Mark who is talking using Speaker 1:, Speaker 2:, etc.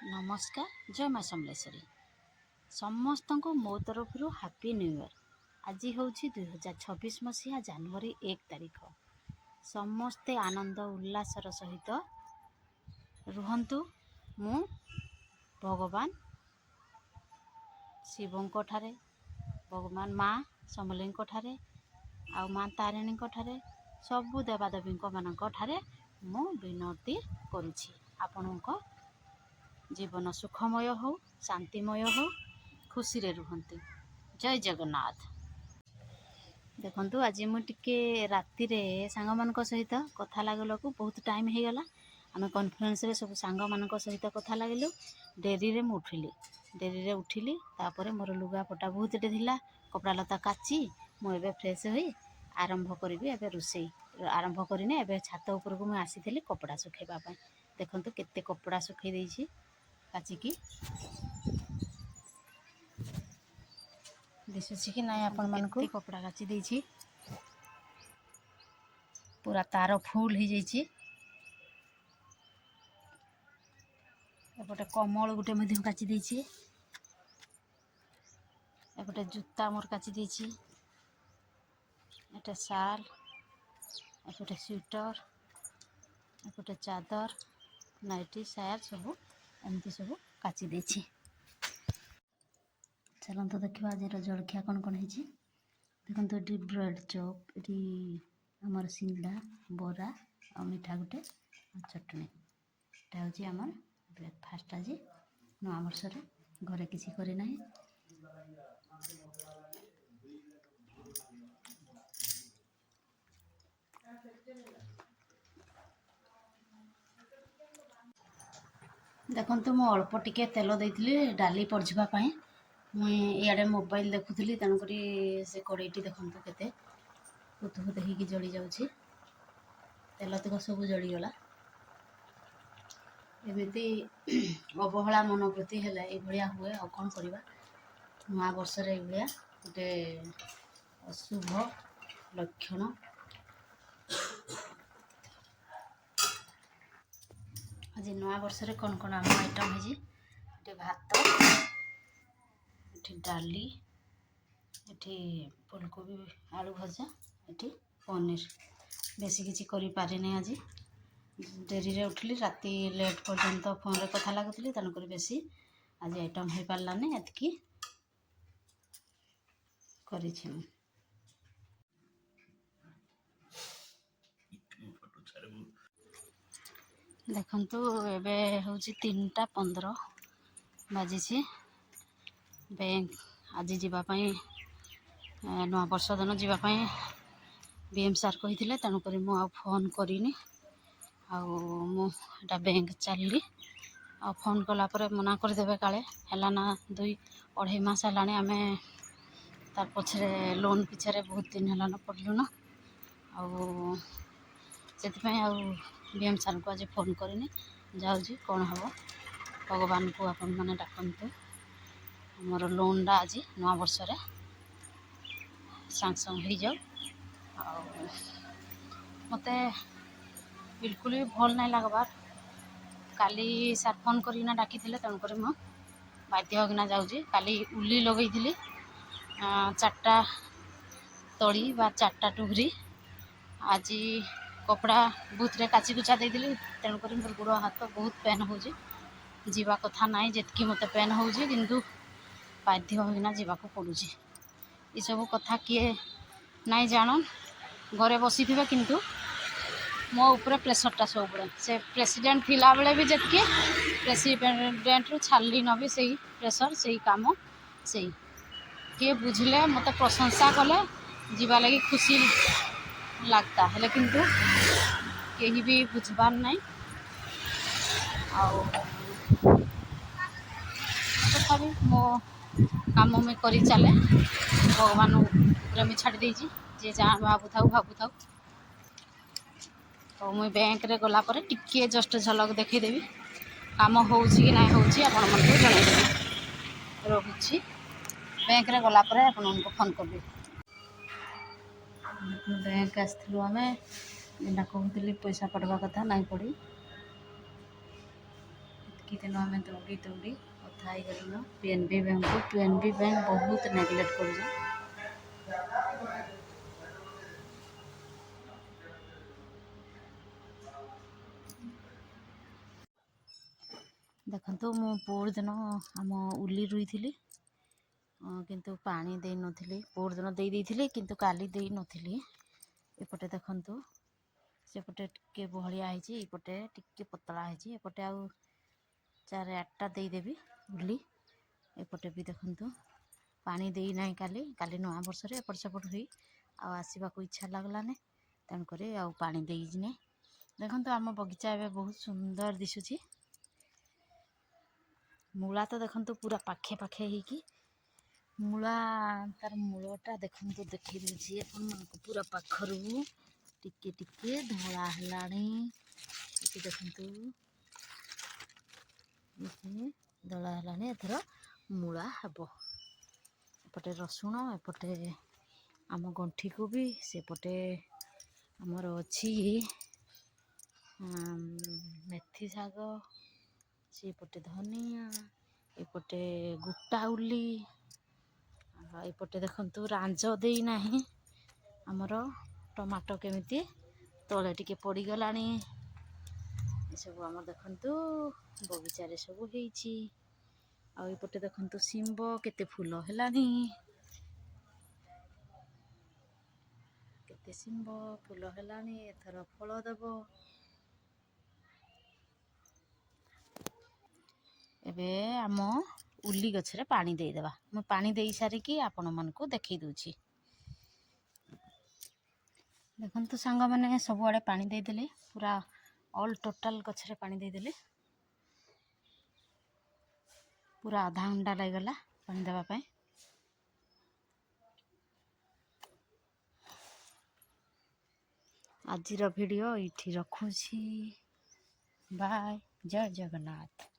Speaker 1: नमस्कार जय माँ समलेश्वरी समस्त को मो तरफ हापी न्यू इयर। आज हूँ 2026 मसीहा जनवरी 1 तारिख। समस्ते आनंद उल्लासर सहित रुहंतु। मु भगवान शिवों ठारे, भगवान माँ समलें ठारे आ माँ तारिणी ठारे सबु देवादेवी मान ठारे मु विनती करुछि आपणों जीवन सुखमय हो, शांतिमय हो, खुशी रे रुहंतु। जय जगन्नाथ। देखंतु आज मुझे राति रे सांग मान सहित कथा लगल को बहुत टाइम हो गला। आम कॉन्फ्रेंस रे सब सांग मान सहित कथा लगिलु। डेरी रे उठिली तापर मोर लुगा पटा बहुत थिला, कपड़ा लता काची मुझे फ्रेश हो आरंभ करी एबे रोषे आरंभ करने एबे छात ऊपर को मुझे आसी कपड़ा सुखेबा पई। देखंतु केते कपड़ा सुखई देछि काचिकी दिशुछि कि नाय आपण मानकु कपड़ा काची देछि। पूरा तार फुल हो जाइछि। एपटे कमल गुटे मध्यम काची देछि। एपटे जूता मोर काची देछि। एटा शाल, एपटे स्वेटर, एपटे चादर, नाइटी, साया सब एमती सब काची देछि। चलते देखा आज जलखिया कौन कौन है। देखो ये ब्रेड चॉप, ये आमर सिंगड़ा, बरा आ मिठा गुटे चटनी। यहाँ हूँ आम ब्रेकफास्ट आज नुआ वर्ष घरे किसी करना। देखो मु अल्प टिके तेल देती डाली पड़ाई। मुई इे मोबाइल देखुली तेणुक से कड़ईटी देखु के हुत हुत हो जली जाऊँगी। तेल तक सब जलीगला। एमती अवहेला मन प्रति है ये हुए आ कौन करवा। नुआ वर्ष ये गोटे अशुभ लक्षण। आज नुआ वर्ष कौन कौन आम आइटम है। भात, डाली, ये फुलकोबी आलू भजा, ये पनीर। बेसी किसी करी पारिनी। आज डेरी रे उठली, राति लेट पर्यंत फोन रे कथा लगुली तेणुक बेसी आज आइटम हो पारानी। एतकी करिछि। देखंतु एबे हूँ 3:15 बाजी। बैंक आज जीवाई नुआ वर्ष दिन जीवाई बीएम सार कही तेणुक मु फोन करनी। आटा बैंक चलि आ फोन कलापर मना करदे काले है ना 2-2.5 मास है आम तार पछरे लोन पिछे बहुत दिन है पड़लुन। बीएम सार को आज फोन करनी जाऊँगी कौन हम भगवान को आपण मैंने डाकतु। मोर लोन टा आज नुआ वर्ष सांसन हो जाऊ। मत बिल्कुल भी भल नहीं लगबार। काली सार फोन करना डाकी तेणुक मु बाध्य होना जाऊँगी। काली उली लगे 4टा तली बा 4टा टुघरी। आज कपड़ा बुथ रे काची कुचा देती तेणुक मोर गोड़ हाथ बहुत पेन हो जीवा कथा नाई जितकी मत पेन हो किंतु बाध्य होना जावाक पड़ुची। ये सब कथा किए नाई जान घरे बसी थे किंतु मो ऊपर प्रेसरटा सब से प्रेसिडेंट थिला बेले भी जितकी प्रेसिडेंट रु छाली न भी सही प्रेसर सही काम सही किए बुझले मत प्रशंसा कले जीवा लगी खुशी लगता है किंतु कहीं भी बुझबार नहीं। तथापि मो काम में करी चले भगवान मुझे छाड़ देजी जे जहाँ भावु थाऊ। तो मुई बैंक रे गला पर टिके जस्ट झलक देखीदेवी काम होउछि कि नहीं होउछि आपण मन को जणाइदेवी। रहुछि बैंक रे गला पर आपण उनको फोन करबे। बैंक आसलु आम कहली पैसा पड़वा कथा नहीं पड़ी ଡାକିଥିଲୁ ଆମେ ଦୌଡ଼ି ଦୌଡ଼ି କଥା ହେଇଗଲୁନ PNB ବ୍ୟାଙ୍କକୁ। PNB ବ୍ୟାଙ୍କ ବହୁତ ନେଗ୍ଲେକ୍ଟ କରୁଛନ୍। ଦେଖନ୍ତୁ ମୁଁ ପଅରଦିନ ଆମ ଉଲି ରୁଇଥିଲି, କିନ୍ତୁ ପାଣି ଦେଇନଥିଲି। ପଅରଦିନ ଦେଇଥିଲି କିନ୍ତୁ କାଲି ଦେଇନଥିଲି। ଏପଟେ ଦେଖନ୍ତୁ ସେପଟେ ଟିକେ ବହଳିଆ ହେଇଛି, ଏପଟେ ଟିକେ ପତଳା ହେଇଛି। ଏପଟେ ଆଉ 4-8ଟା ଦେଇଦେବି ଉଲି। ଏପଟେ ବି ଦେଖନ୍ତୁ ପାଣି ଦେଇନାହିଁ କାଲି ନୂଆ ବର୍ଷରେ ଏପଟ ସେପଟ ହୋଇ ଆଉ ଆସିବାକୁ ଇଚ୍ଛା ଲାଗିଲାନି, ତେଣୁକରି ଆଉ ପାଣି ଦେଇନି। ଦେଖନ୍ତୁ ଆମ ବଗିଚା ଏବେ ବହୁତ ସୁନ୍ଦର ଦିଶୁଛି। ମୂଳା ତ ଦେଖନ୍ତୁ ପୁରା ପାଖେ ପାଖେ ହେଇକି, ତାର ମୂଳଟା ଦେଖନ୍ତୁ, ଦେଖେଇ ଦେଉଛି ଆପଣମାନଙ୍କୁ ପୁରା ପାଖରୁ। ଟିକେ ଟିକେ ଧଳା ହେଲାଣି, ଏଠି ଦେଖନ୍ତୁ ଧଳା ହେଲାଣି, ଏଥର ମୂଳା ହେବ। ଏପଟେ ରସୁଣ, ଏପଟେ ଆମ ଗଣ୍ଠିକୁ ବି, ସେପଟେ ଆମର ଅଛି ମେଥି ଶାଗ, ସେପଟେ ଧନିଆ, ଏପଟେ ଗୋଟା ଉଲି, ଏପଟେ ଦେଖନ୍ତୁ ରାଞ୍ଜ ଦେଇନାହିଁ। ଆମର ଟମାଟୋ କେମିତି ତଳେ ଟିକେ ପଡ଼ିଗଲାଣି। ଏସବୁ ଆମର ଦେଖନ୍ତୁ ବଗିଚାରେ ସବୁ ହେଇଛି। ଆଉ ଏପଟେ ଦେଖନ୍ତୁ ଶିମ୍ବ କେତେ ଫୁଲ ହେଲାଣି। କେତେ ଶିମ୍ବ ଫୁଲ ହେଲାଣି, ଏଥର ଫଳ ଦେବ। ଏବେ ଆମ ଉଲି ଗଛରେ ପାଣି ଦେଇଦେବା। ମୁଁ ପାଣି ଦେଇ ସାରିକି ଆପଣମାନଙ୍କୁ ଦେଖେଇ ଦେଉଛି। ଦେଖନ୍ତୁ ସାଙ୍ଗମାନେ, ସବୁଆଡ଼େ ପାଣି ଦେଇଦେଲି, ପୁରା ଅଲ୍ ଟୋଟାଲ୍ ଗଛରେ ପାଣି ଦେଇଦେଲି। ପୁରା ଅଧା ଘଣ୍ଟା ଲାଗିଗଲା ପାଣି ଦେବା ପାଇଁ। ଆଜିର ଭିଡ଼ିଓ ଏଇଠି ରଖୁଛି। ବାଏ, ଜୟ ଜଗନ୍ନାଥ।